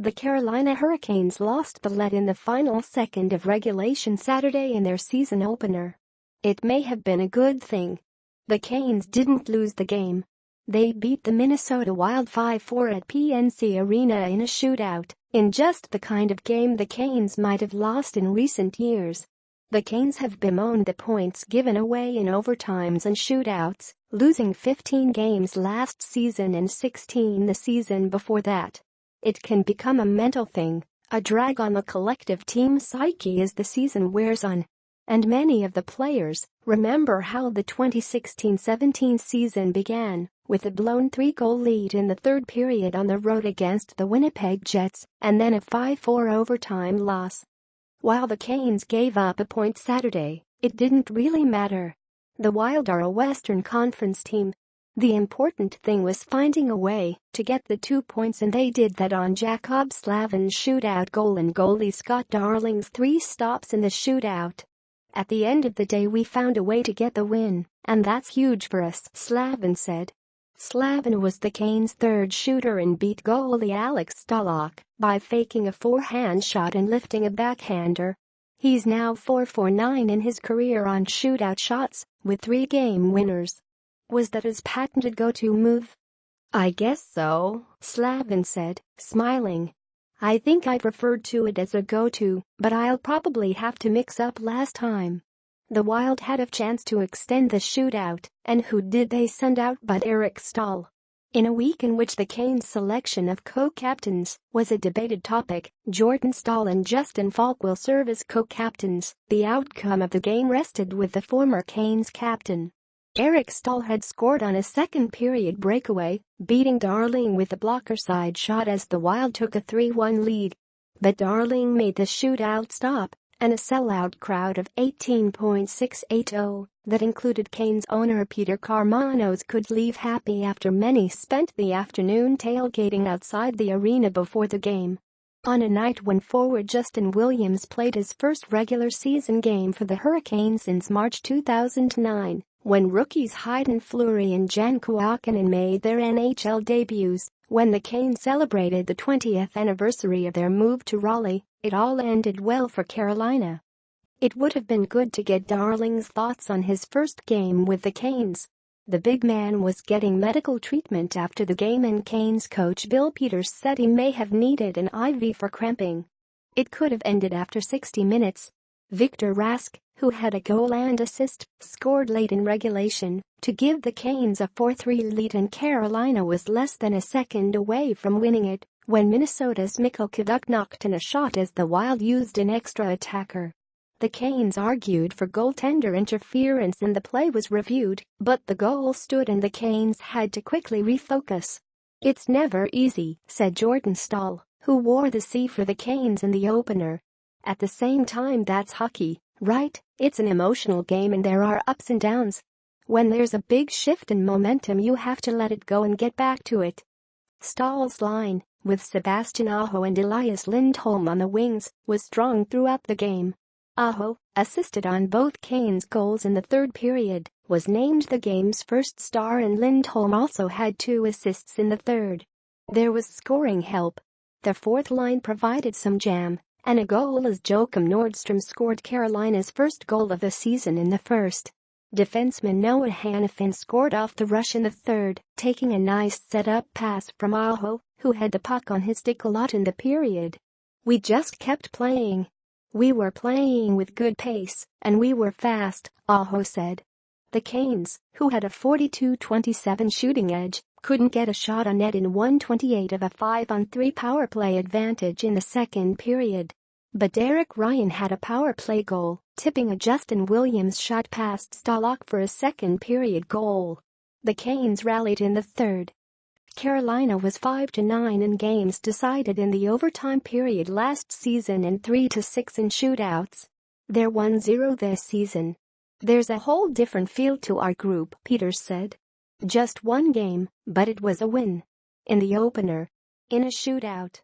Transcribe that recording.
The Carolina Hurricanes lost the lead in the final second of regulation Saturday in their season opener. It may have been a good thing. The Canes didn't lose the game. They beat the Minnesota Wild 5-4 at PNC Arena in a shootout, in just the kind of game the Canes might have lost in recent years. The Canes have bemoaned the points given away in overtimes and shootouts, losing 15 games last season and 16 the season before that. It can become a mental thing, a drag on the collective team psyche as the season wears on. And many of the players remember how the 2016-17 season began, with a blown 3-goal lead in the third period on the road against the Winnipeg Jets, and then a 5-4 overtime loss. While the Canes gave up a point Saturday, it didn't really matter. The Wild are a Western Conference team. The important thing was finding a way to get the 2 points, and they did that on Jaccob Slavin's shootout goal and goalie Scott Darling's 3 stops in the shootout. At the end of the day, we found a way to get the win, and that's huge for us, Slavin said. Slavin was the Canes' third shooter and beat goalie Alex Stalock by faking a forehand shot and lifting a backhander. He's now 4-for-9 in his career on shootout shots, with 3 game winners. Was that his patented go-to move? I guess so, Slavin said, smiling. I think I'd referred to it as a go-to, but I'll probably have to mix up last time. The Wild had a chance to extend the shootout, and who did they send out but Eric Staal? In a week in which the Canes' selection of co-captains was a debated topic, Jordan Staal and Justin Falk will serve as co-captains. The outcome of the game rested with the former Canes captain. Eric Staal had scored on a second-period breakaway, beating Darling with a blocker side shot as the Wild took a 3-1 lead. But Darling made the shootout stop, and a sellout crowd of 18.680, that included Canes owner Peter Carmanos, could leave happy after many spent the afternoon tailgating outside the arena before the game. On a night when forward Justin Williams played his first regular season game for the Hurricanes since March 2009, when rookies Hayden Fleury and Jan Kuokkanen made their NHL debuts, when the Canes celebrated the 20th anniversary of their move to Raleigh, it all ended well for Carolina. It would have been good to get Darling's thoughts on his first game with the Canes. The big man was getting medical treatment after the game, and Canes coach Bill Peters said he may have needed an IV for cramping. It could have ended after 60 minutes. Victor Rask, who had a goal and assist, scored late in regulation to give the Canes a 4-3 lead, and Carolina was less than a second away from winning it when Minnesota's Mikko Kaduk knocked in a shot as the Wild used an extra attacker. The Canes argued for goaltender interference and the play was reviewed, but the goal stood and the Canes had to quickly refocus. "It's never easy," said Jordan Staal, who wore the C for the Canes in the opener. "At the same time, that's hockey, right? It's an emotional game and there are ups and downs. When there's a big shift in momentum, you have to let it go and get back to it." Staal's line, with Sebastian Aho and Elias Lindholm on the wings, was strong throughout the game. Aho, assisted on both Canes' goals in the third period, was named the game's first star, and Lindholm also had 2 assists in the third. There was scoring help. The fourth line provided some jam, and a goal as Joakim Nordstrom scored Carolina's first goal of the season in the first. Defenseman Noah Hanifin scored off the rush in the third, taking a nice set-up pass from Aho, who had the puck on his stick a lot in the period. "We just kept playing. We were playing with good pace, and we were fast," Aho said. The Canes, who had a 42-27 shooting edge, couldn't get a shot on net in 1/28 of a 5-on-3 power play advantage in the second period. But Derek Ryan had a power play goal, tipping a Justin Williams shot past Stalock for a second period goal. The Canes rallied in the third. Carolina was 5-9 in games decided in the overtime period last season and 3-6 in shootouts. They're 1-0 this season. "There's a whole different feel to our group," Peters said. "Just one game, but it was a win. In the opener. In a shootout.